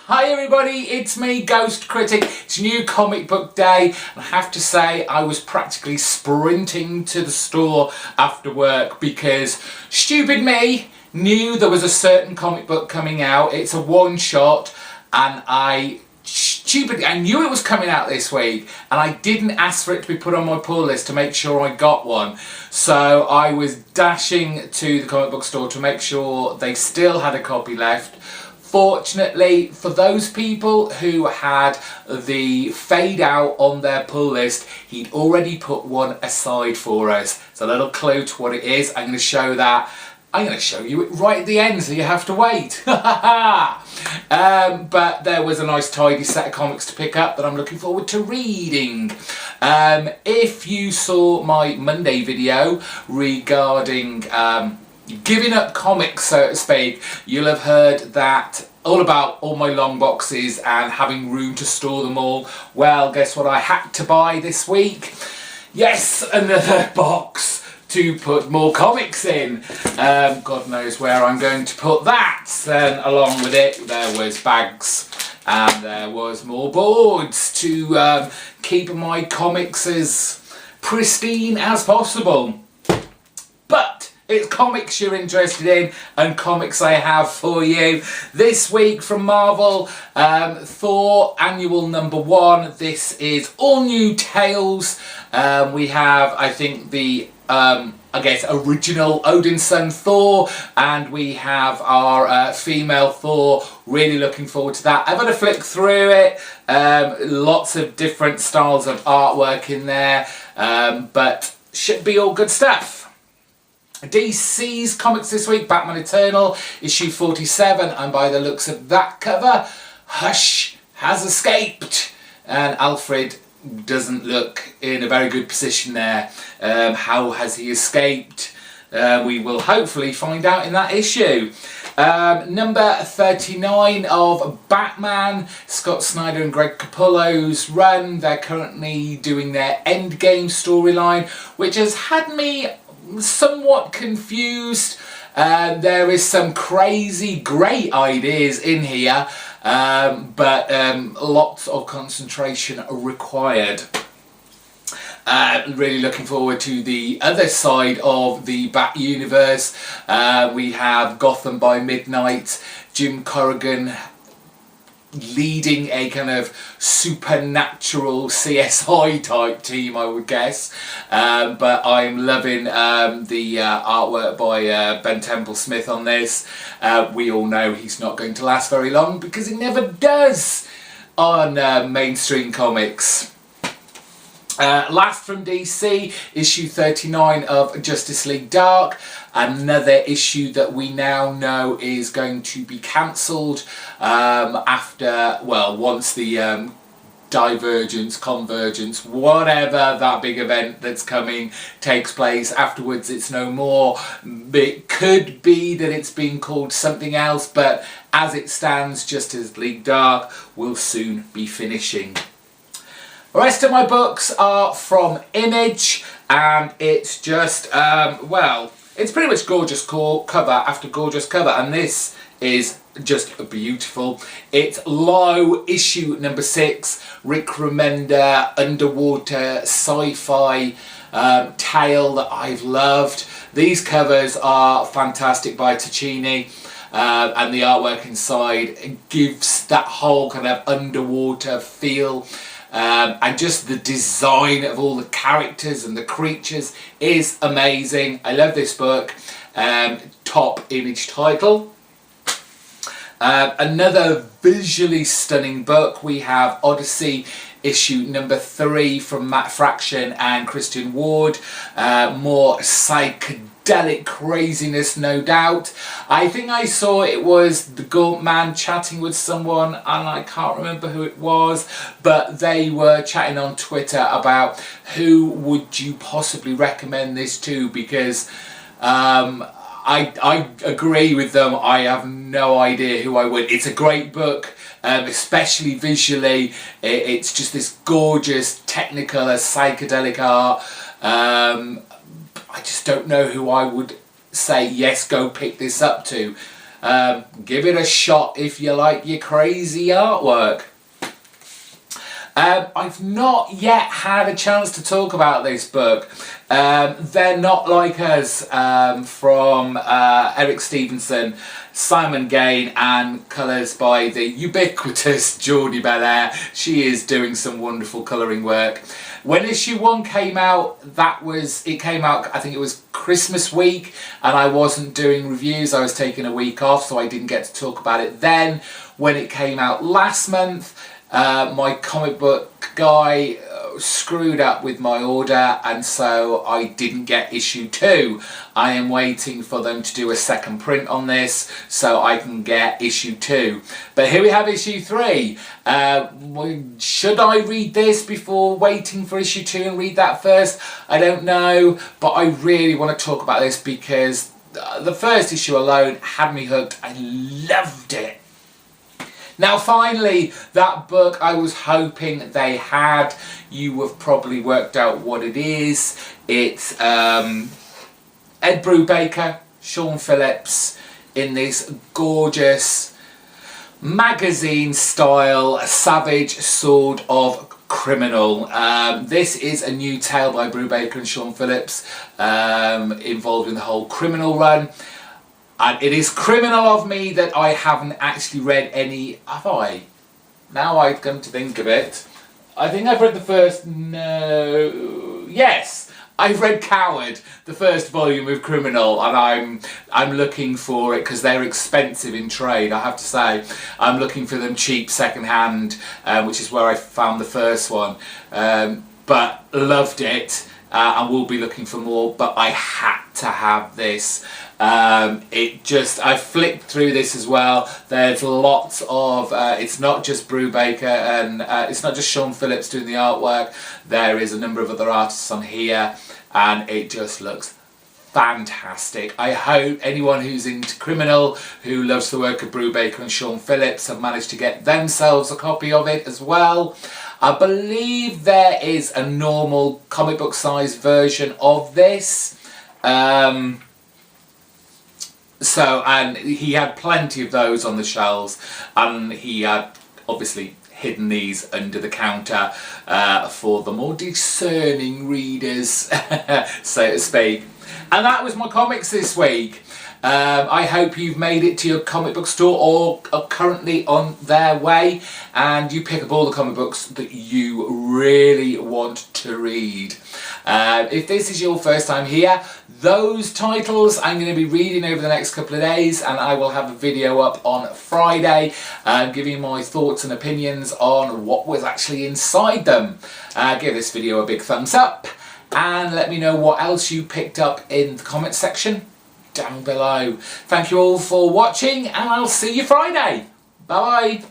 Hi everybody, it's me, GhostCritic. It's new comic book day. I have to say I was practically sprinting to the store after work because stupid me knew there was a certain comic book coming out. It's a one-shot and I knew it was coming out this week and I didn't ask for it to be put on my pull list to make sure I got one. So I was dashing to the comic book store to make sure they still had a copy left. Fortunately, for those people who had the fade out on their pull list, he'd already put one aside for us. It's a little clue to what it is. I'm going to show that. I'm going to show you it right at the end, so you have to wait. But there was a nice tidy set of comics to pick up that I'm looking forward to reading. If you saw my Monday video regarding giving up comics, so to speak, you'll have heard that all about all my long boxes and having room to store them all. Well, guess what I had to buy this week? Yes, another box to put more comics in. God knows where I'm going to put that. And along with it, there was bags and there was more boards to keep my comics as pristine as possible. But it's comics you're interested in and comics I have for you. This week from Marvel, Thor Annual #1. This is all new tales. We have, I think, the original Odin's son Thor, and we have our female Thor. Really looking forward to that. I've had a flick through it. Lots of different styles of artwork in there, but should be all good stuff. DC's comics this week, Batman Eternal, issue 47, and by the looks of that cover, Hush has escaped, and Alfred doesn't look in a very good position there. How has he escaped? We will hopefully find out in that issue. Number 39 of Batman, Scott Snyder and Greg Capullo's run. They're currently doing their Endgame storyline, which has had me somewhat confused. There is some crazy great ideas in here, but lots of concentration required. Really looking forward to the other side of the Bat universe. We have Gotham by Midnight, Jim Corrigan leading a kind of supernatural CSI type team, I would guess, but I'm loving the artwork by Ben Temple-Smith on this. We all know he's not going to last very long because he never does on mainstream comics. Last from DC, issue 39 of Justice League Dark, another issue that we now know is going to be cancelled once the divergence, convergence, whatever that big event that's coming takes place. Afterwards it's no more. It could be that it's being called something else, but as it stands, Justice League Dark will soon be finishing. The rest of my books are from Image, and it's just, it's pretty much gorgeous cover after gorgeous cover, and this is just beautiful. It's Low, issue number 6, Rick Remender, underwater sci-fi tale that I've loved. These covers are fantastic by Ticini. And the artwork inside gives that whole kind of underwater feel. And just the design of all the characters and the creatures is amazing. I love this book. Top Image title. Another visually stunning book. We have ody-c issue number 3 from Matt Fraction and Christian Ward. More psychedelic craziness, no doubt. I think I saw it was the Gaunt Man chatting with someone, and I can't remember who it was, but they were chatting on Twitter about who would you possibly recommend this to, because I agree with them. I have no idea who I would. It's a great book, especially visually. It's just this gorgeous, technical, psychedelic art. I just don't know who I would say, yes, go pick this up to. Give it a shot if you like your crazy artwork. I've not yet had a chance to talk about this book. They're Not Like Us, from Eric Stevenson, Simon Gain, and colours by the ubiquitous Geordie Belair. She is doing some wonderful colouring work. When issue 1 came out, it came out, I think it was Christmas week, and I wasn't doing reviews. I was taking a week off, so I didn't get to talk about it then. When it came out last month, my comic book guy screwed up with my order, and so I didn't get issue 2. I am waiting for them to do a second print on this so I can get issue 2. But here we have issue 3. Should I read this before waiting for issue 2 and read that first? I don't know, but I really want to talk about this because the first issue alone had me hooked. I loved it. Now finally, that book I was hoping they had, you have probably worked out what it is. It's Ed Brubaker, Sean Phillips in this gorgeous magazine style savage sort of criminal. This is a new tale by Brubaker and Sean Phillips, involved in the whole criminal run. And it is criminal of me that I haven't actually read any, have I? Now I come to think of it. I think I've read the first, no, yes. I've read Coward, the first volume of Criminal, and I'm looking for it because they're expensive in trade, I have to say. I'm looking for them cheap second-hand, which is where I found the first one. But loved it. And will be looking for more, but I had to have this. I flicked through this as well. There's lots of, it's not just Brubaker and it's not just Sean Phillips doing the artwork. There is a number of other artists on here, and it just looks fantastic. I hope anyone who's into Criminal, who loves the work of Brubaker and Sean Phillips, have managed to get themselves a copy of it as well. I believe there is a normal comic book size version of this. And he had plenty of those on the shelves, and he had obviously hidden these under the counter for the more discerning readers, so to speak. And that was my comics this week. I hope you've made it to your comic book store or are currently on their way, and you pick up all the comic books that you really want to read. If this is your first time here, those titles I'm going to be reading over the next couple of days, and I will have a video up on Friday giving my thoughts and opinions on what was actually inside them. Give this video a big thumbs up and let me know what else you picked up in the comment section down below. Thank you all for watching, and I'll see you Friday. Bye bye.